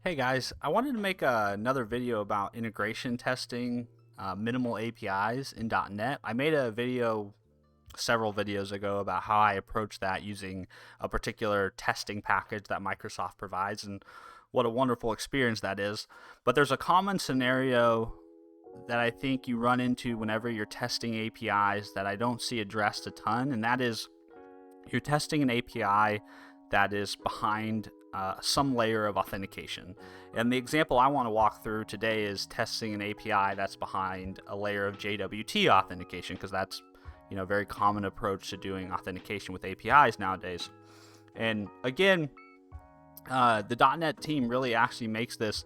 Hey guys, I wanted to make another video about integration testing, minimal APIs in .NET. I made a video several videos ago about how I approach that using a particular testing package that Microsoft provides, and what a wonderful experience that is. But there's a common scenario that I think you run into whenever you're testing APIs that I don't see addressed a ton, and that is you're testing an API that is behind some layer of authentication. And the example I want to walk through today is testing an API that's behind a layer of JWT authentication, because that's a very common approach to doing authentication with APIs nowadays. And again, the .NET team really actually makes this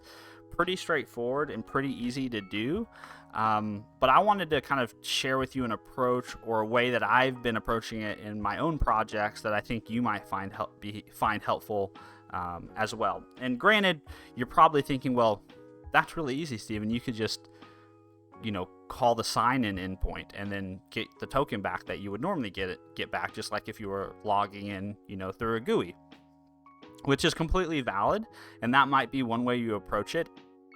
pretty straightforward and pretty easy to do. But I wanted to kind of share with you an approach or a way that I've been approaching it in my own projects that I think you might find helpful as well. And granted, you're probably thinking, well, that's really easy, Steven. You could just call the sign-in endpoint and then get the token back that you would normally get back, just like if you were logging in through a GUI, which is completely valid. And that might be one way you approach it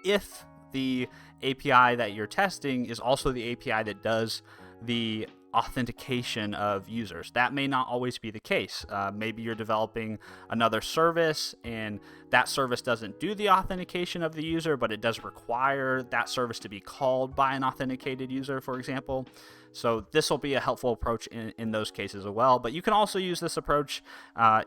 if the API that you're testing is also the API that does the authentication of users. That may not always be the case. Maybe you're developing another service and that service doesn't do the authentication of the user, but it does require that service to be called by an authenticated user, for example. So this will be a helpful approach in those cases as well. But you can also use this approach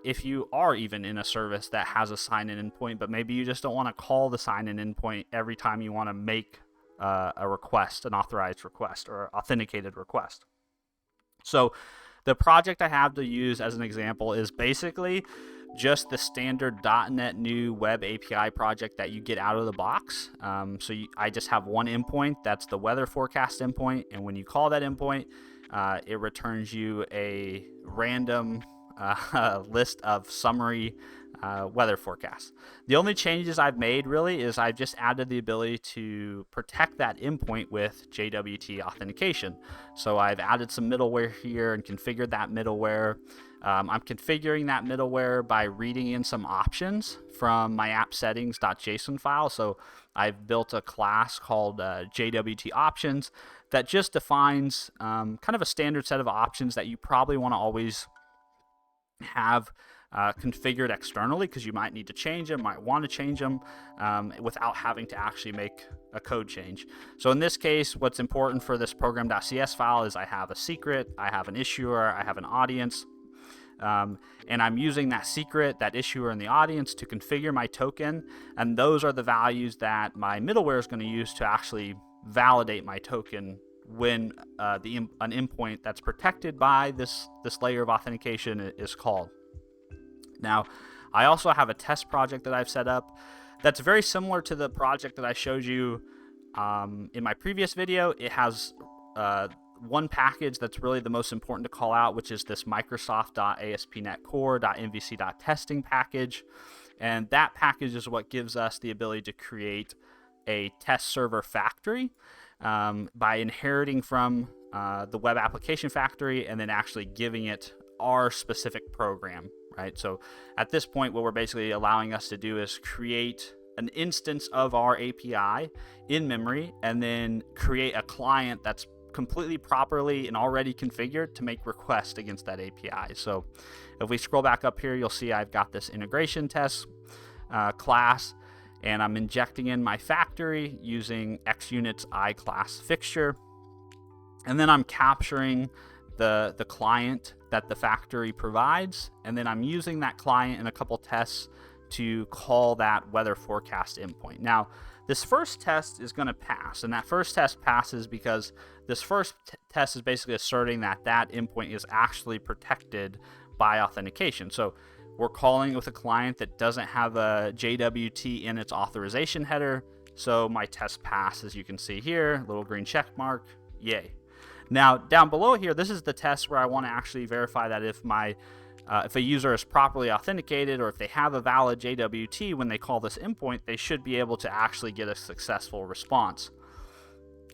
if you are even in a service that has a sign-in endpoint, but maybe you just don't want to call the sign-in endpoint every time you want to make a request, an authorized request or authenticated request. So the project I have to use as an example is basically just the standard .NET new web API project that you get out of the box. I just have one endpoint, that's the weather forecast endpoint, and when you call that endpoint, it returns you a random list of summary weather forecasts. The only changes I've made really is I've just added the ability to protect that endpoint with JWT Authentication. So I've added some middleware here and configured that middleware. I'm configuring that middleware by reading in some options from my app settings.json file. So I've built a class called JWT Options that just defines kind of a standard set of options that you probably want to always have configured externally, because you might need to change them, might want to change them without having to actually make a code change. So in this case, what's important for this program.cs file is I have a secret, I have an issuer, I have an audience, and I'm using that secret, that issuer, and the audience to configure my token, and those are the values that my middleware is going to use to actually validate my token when an endpoint that's protected by this layer of authentication is called. Now, I also have a test project that I've set up that's very similar to the project that I showed you in my previous video. It has one package that's really the most important to call out, which is this Microsoft.ASP.NET Core.MVC.Testing package. And that package is what gives us the ability to create a test server factory by inheriting from the web application factory and then actually giving it our specific program, right? So at this point, what we're basically allowing us to do is create an instance of our API in memory and then create a client that's completely properly and already configured to make requests against that API. So if we scroll back up here, you'll see I've got this integration test class, and I'm injecting in my factory using XUnit's iClass fixture. And then I'm capturing the client that the factory provides, and then I'm using that client in a couple tests to call that weather forecast endpoint. Now, this first test is going to pass, and that first test passes because this first test is basically asserting that that endpoint is actually protected by authentication. So we're calling with a client that doesn't have a JWT in its authorization header, so my test pass, as you can see here, little green check mark, yay. Now, down below here, this is the test where I want to actually verify that if a user is properly authenticated, or if they have a valid JWT when they call this endpoint, they should be able to actually get a successful response.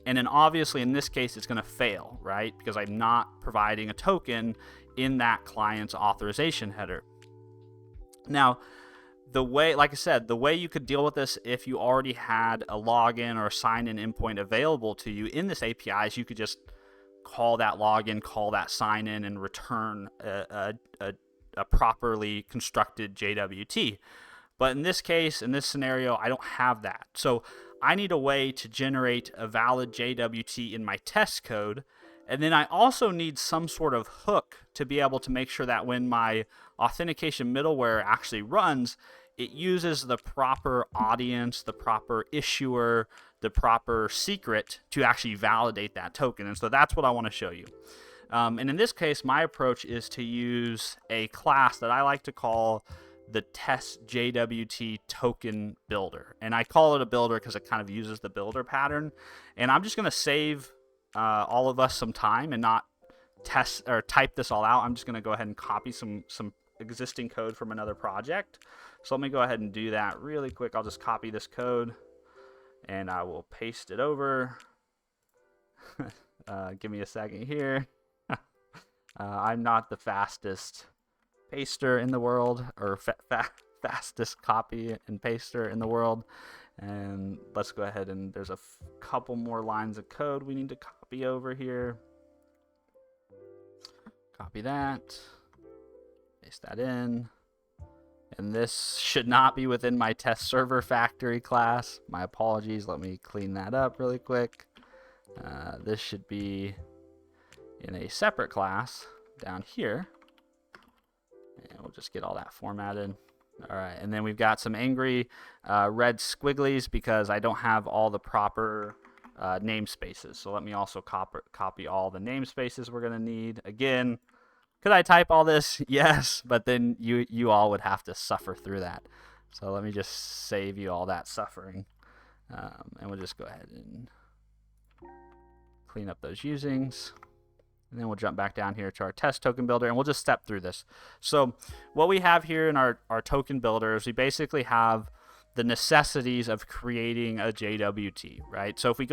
And then obviously in this case, it's going to fail, right? Because I'm not providing a token in that client's authorization header. Now, the way, like I said, the way you could deal with this if you already had a login or a sign-in endpoint available to you in this API is you could just call that login, call that sign-in, and return a properly constructed JWT. But in this case, in this scenario, I don't have that. So I need a way to generate a valid JWT in my test code. And then I also need some sort of hook to be able to make sure that when my authentication middleware actually runs, it uses the proper audience, the proper issuer, the proper secret to actually validate that token. And so that's what I want to show you. And in this case, my approach is to use a class that I like to call the test JWT token builder. And I call it a builder because it kind of uses the builder pattern. And I'm just going to save all of us some time and not test or type this all out. I'm just going to go ahead and copy some existing code from another project. So let me go ahead and do that really quick. I'll just copy this code and I will paste it over. Give me a second here. I'm not the fastest paster in the world, or fastest copy and paster in the world. And let's go ahead, and there's a couple more lines of code we need to copy over here. Copy that, paste that in. And this should not be within my test server factory class. My apologies. Let me clean that up really quick. This should be in a separate class down here. And we'll just get all that formatted. All right, and then we've got some angry red squigglies because I don't have all the proper namespaces. So let me also copy all the namespaces we're going to need. Again, could I type all this? Yes, but then you all would have to suffer through that. So let me just save you all that suffering. And we'll just go ahead and clean up those usings. And then we'll jump back down here to our test token builder, and we'll just step through this. So what we have here in our token builder is we basically have the necessities of creating a JWT, right? So if we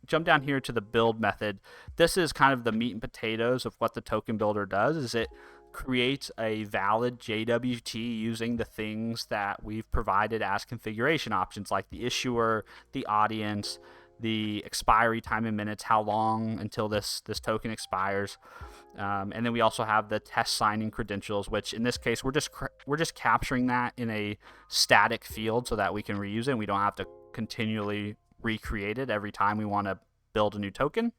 jump down here to the build method, this is kind of the meat and potatoes of what the token builder does, is it creates a valid JWT using the things that we've provided as configuration options, like the issuer, the audience, the expiry time in minutes, how long until this token expires, and then we also have the test signing credentials, which in this case we're just capturing that in a static field so that we can reuse it and we don't have to continually recreate it every time we want to build a new token.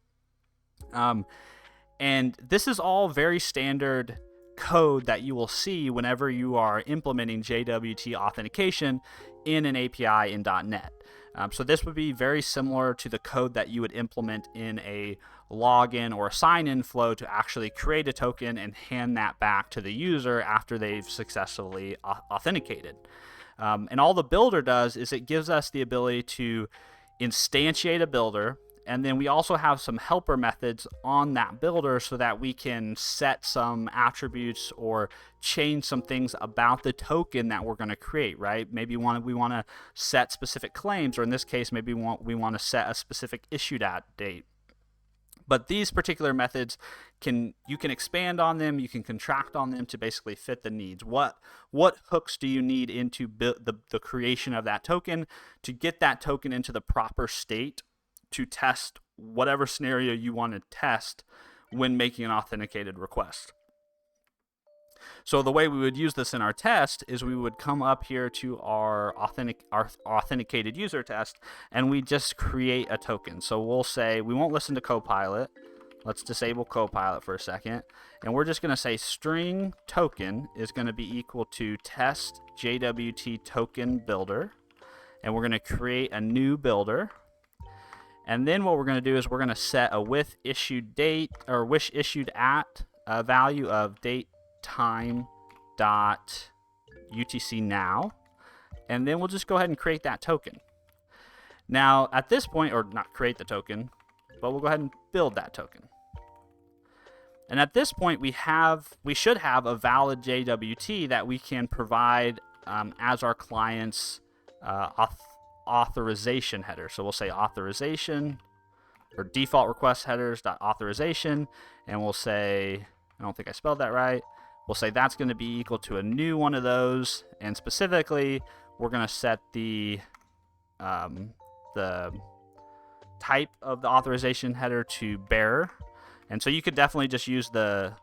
And this is all very standard code that you will see whenever you are implementing JWT authentication in an API in .NET. So this would be very similar to the code that you would implement in a login or a sign-in flow to actually create a token and hand that back to the user after they've successfully authenticated. And all the builder does is it gives us the ability to instantiate a builder, and then we also have some helper methods on that builder so that we can set some attributes or change some things about the token that we're going to create, right? Maybe we want to set specific claims, or in this case, maybe we want to set a specific issue date. But these particular methods, you can expand on them, you can contract on them to basically fit the needs. What hooks do you need into the creation of that token to get that token into the proper state to test whatever scenario you want to test when making an authenticated request? So the way we would use this in our test is we would come up here to our authenticated user test, and we just create a token. So we'll say we won't listen to Copilot. Let's disable Copilot for a second, and we're just going to say string token is going to be equal to test JWT token builder, and we're going to create a new builder. And then what we're going to do is we're going to set a with issued date, or wish issued at a value of date time dot UTC now, and then we'll just go ahead and create that token. Now at this point, or not create the token, but we'll go ahead and build that token. And at this point we should have a valid JWT that we can provide as our client's authorization header. So we'll say authorization, or default request headers dot authorization, and we'll say, I don't think I spelled that right, We'll say that's going to be equal to a new one of those, and specifically, we're going to set the type of the authorization header to bearer. And so you could definitely just use the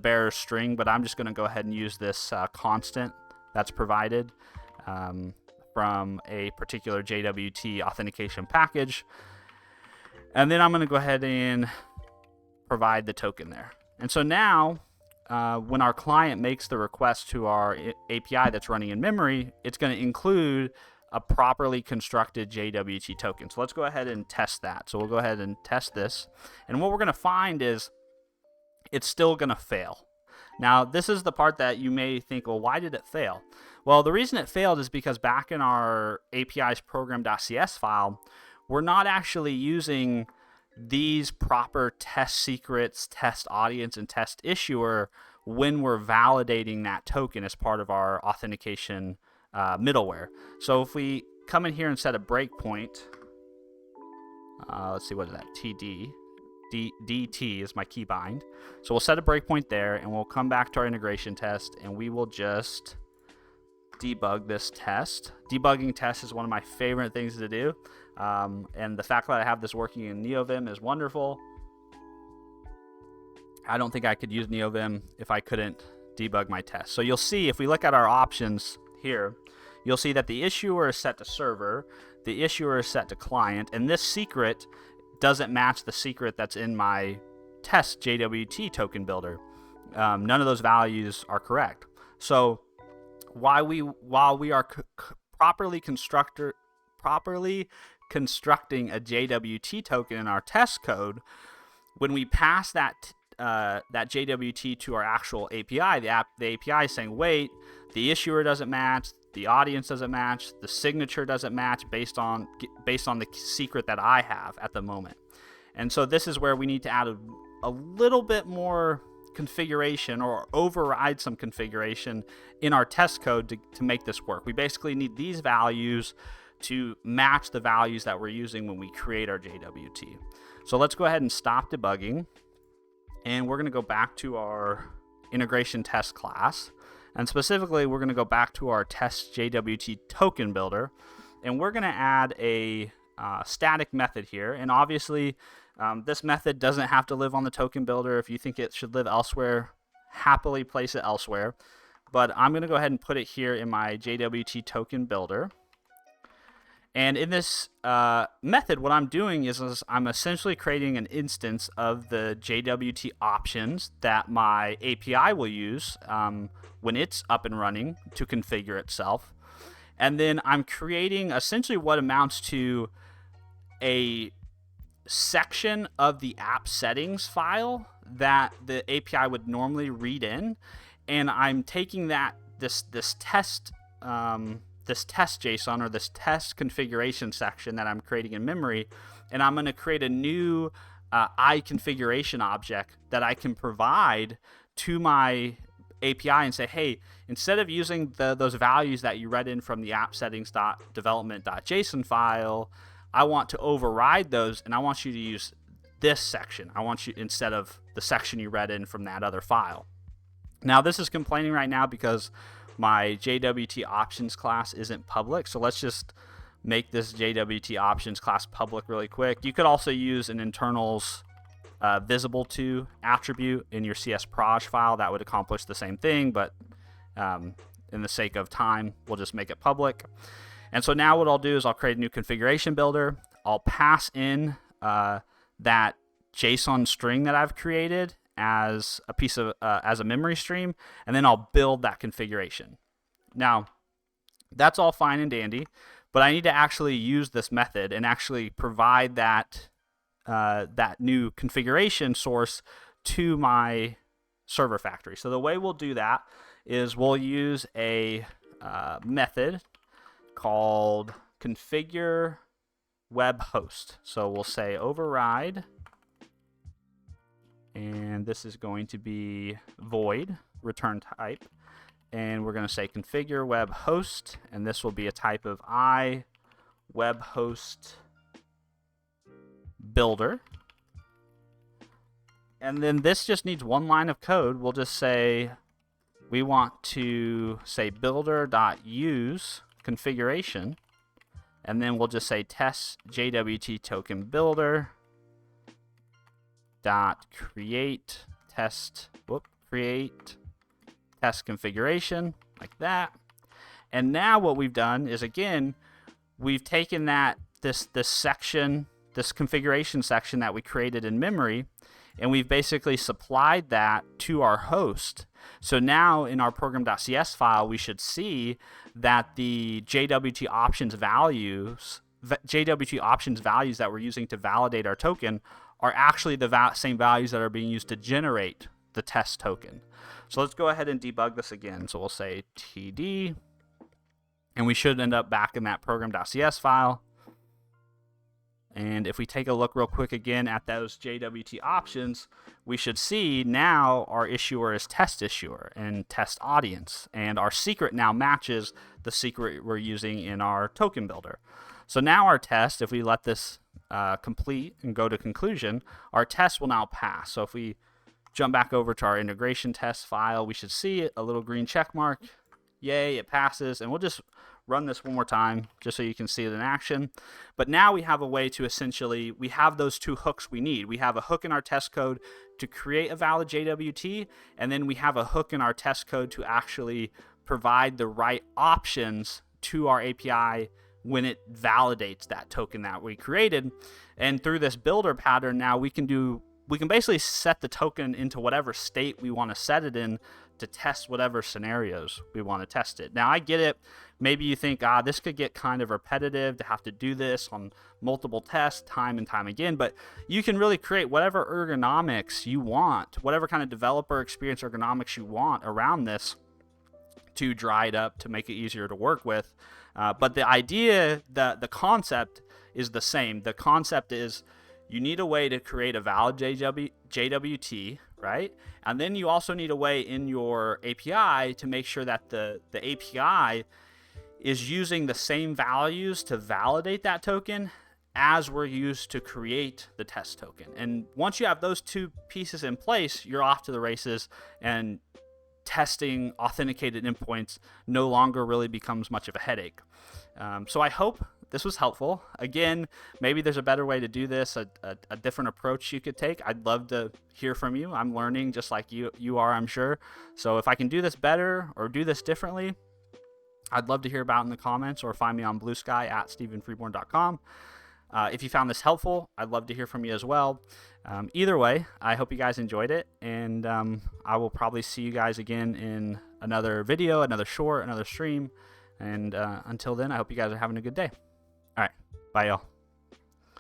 bearer string, but I'm just going to go ahead and use this constant that's provided from a particular JWT authentication package. And then I'm going to go ahead and provide the token there. And so now, when our client makes the request to our API that's running in memory, it's going to include a properly constructed JWT token. So let's go ahead and test that. So we'll go ahead and test this. And what we're going to find is it's still going to fail. Now, this is the part that you may think, well, why did it fail? Well, the reason it failed is because back in our API's program.cs file, we're not actually using these proper test secrets, test audience, and test issuer when we're validating that token as part of our authentication middleware. So if we come in here and set a breakpoint, let's see, what is that? DT is my keybind. So we'll set a breakpoint there, and we'll come back to our integration test, and we will just debug this test. Debugging tests is one of my favorite things to do, and the fact that I have this working in NeoVim is wonderful. I don't think I could use NeoVim if I couldn't debug my test. So you'll see, if we look at our options here, you'll see that the issuer is set to server, the issuer is set to client, and this secret doesn't match the secret that's in my test JWT token builder. None of those values are correct. So while we are properly constructing a JWT token in our test code, when we pass that JWT to our actual API, the API is saying, wait, the issuer doesn't match, the audience doesn't match, the signature doesn't match based on the secret that I have at the moment. And so this is where we need to add a little bit more configuration, or override some configuration in our test code to make this work. We basically need these values to match the values that we're using when we create our JWT. So let's go ahead and stop debugging, and we're going to go back to our integration test class, and specifically we're going to go back to our test JWT token builder, and we're going to add a static method here. And obviously this method doesn't have to live on the token builder. If you think it should live elsewhere, happily place it elsewhere, but I'm going to go ahead and put it here in my JWT token builder. And in this method, what I'm doing is I'm essentially creating an instance of the JWT options that my API will use when it's up and running to configure itself. And then I'm creating essentially what amounts to a section of the app settings file that the API would normally read in. And I'm taking this test JSON, or this test configuration section that I'm creating in memory, and I'm going to create a new iConfiguration object that I can provide to my API and say, hey, instead of using those values that you read in from the app settings.development.json file, I want to override those, and I want you to use this section. I want you, instead of the section you read in from that other file. Now, this is complaining right now because my JWT options class isn't public. So let's just make this JWT options class public really quick. You could also use an internals visible to attribute in your CSproj file. That would accomplish the same thing, but in the sake of time, we'll just make it public. And so now what I'll do is I'll create a new configuration builder. I'll pass in that JSON string that I've created as a piece of as a memory stream, and then I'll build that configuration. Now, that's all fine and dandy, but I need to actually use this method and actually provide that new configuration source to my server factory. So the way we'll do that is we'll use a method called configure web host. So we'll say override, and this is going to be void return type, and we're going to say configure web host, and this will be a type of web host builder. And then this just needs one line of code. We'll just say we want to say builder.use configuration, and then we'll just say test JWT token builder dot create test configuration, like that. And now what we've done is, again, we've taken this section, this configuration section that we created in memory, and we've basically supplied that to our host. So now in our program.cs file, we should see that the JWT options values that we're using to validate our token are actually the same values that are being used to generate the test token. So let's go ahead and debug this again. So we'll say td, and we should end up back in that program.cs file. And if we take a look real quick again at those JWT options, we should see now our issuer is test issuer and test audience, and our secret now matches the secret we're using in our token builder. So now our test, if we let this complete and go to conclusion, our test will now pass. So if we jump back over to our integration test file, we should see a little green check mark. Yay, it passes. And we'll just run this one more time just so you can see it in action. But now we have a way to essentially, we have those two hooks we need. We have a hook in our test code to create a valid JWT, and then we have a hook in our test code to actually provide the right options to our API when it validates that token that we created. And through this builder pattern, now we can basically set the token into whatever state we want to set it in to test whatever scenarios we want to test it. Now, I get it. Maybe you think, this could get kind of repetitive to have to do this on multiple tests time and time again, but you can really create whatever ergonomics you want, whatever kind of developer experience ergonomics you want around this to dry it up, to make it easier to work with. But the idea, the concept is the same. The concept is you need a way to create a valid JWT, right? And then you also need a way in your API to make sure that the API is using the same values to validate that token as were used to create the test token. And once you have those two pieces in place, you're off to the races, and testing authenticated endpoints no longer really becomes much of a headache. So I hope this was helpful. Again, maybe there's a better way to do this, a different approach you could take. I'd love to hear from you. I'm learning just like you are, I'm sure. So if I can do this better or do this differently, I'd love to hear about it in the comments, or find me on Bluesky at stephenfreeborn.com. If you found this helpful, I'd love to hear from you as well. Either way, I hope you guys enjoyed it, and I will probably see you guys again in another video, another short, another stream. And until then, I hope you guys are having a good day. All right, bye y'all.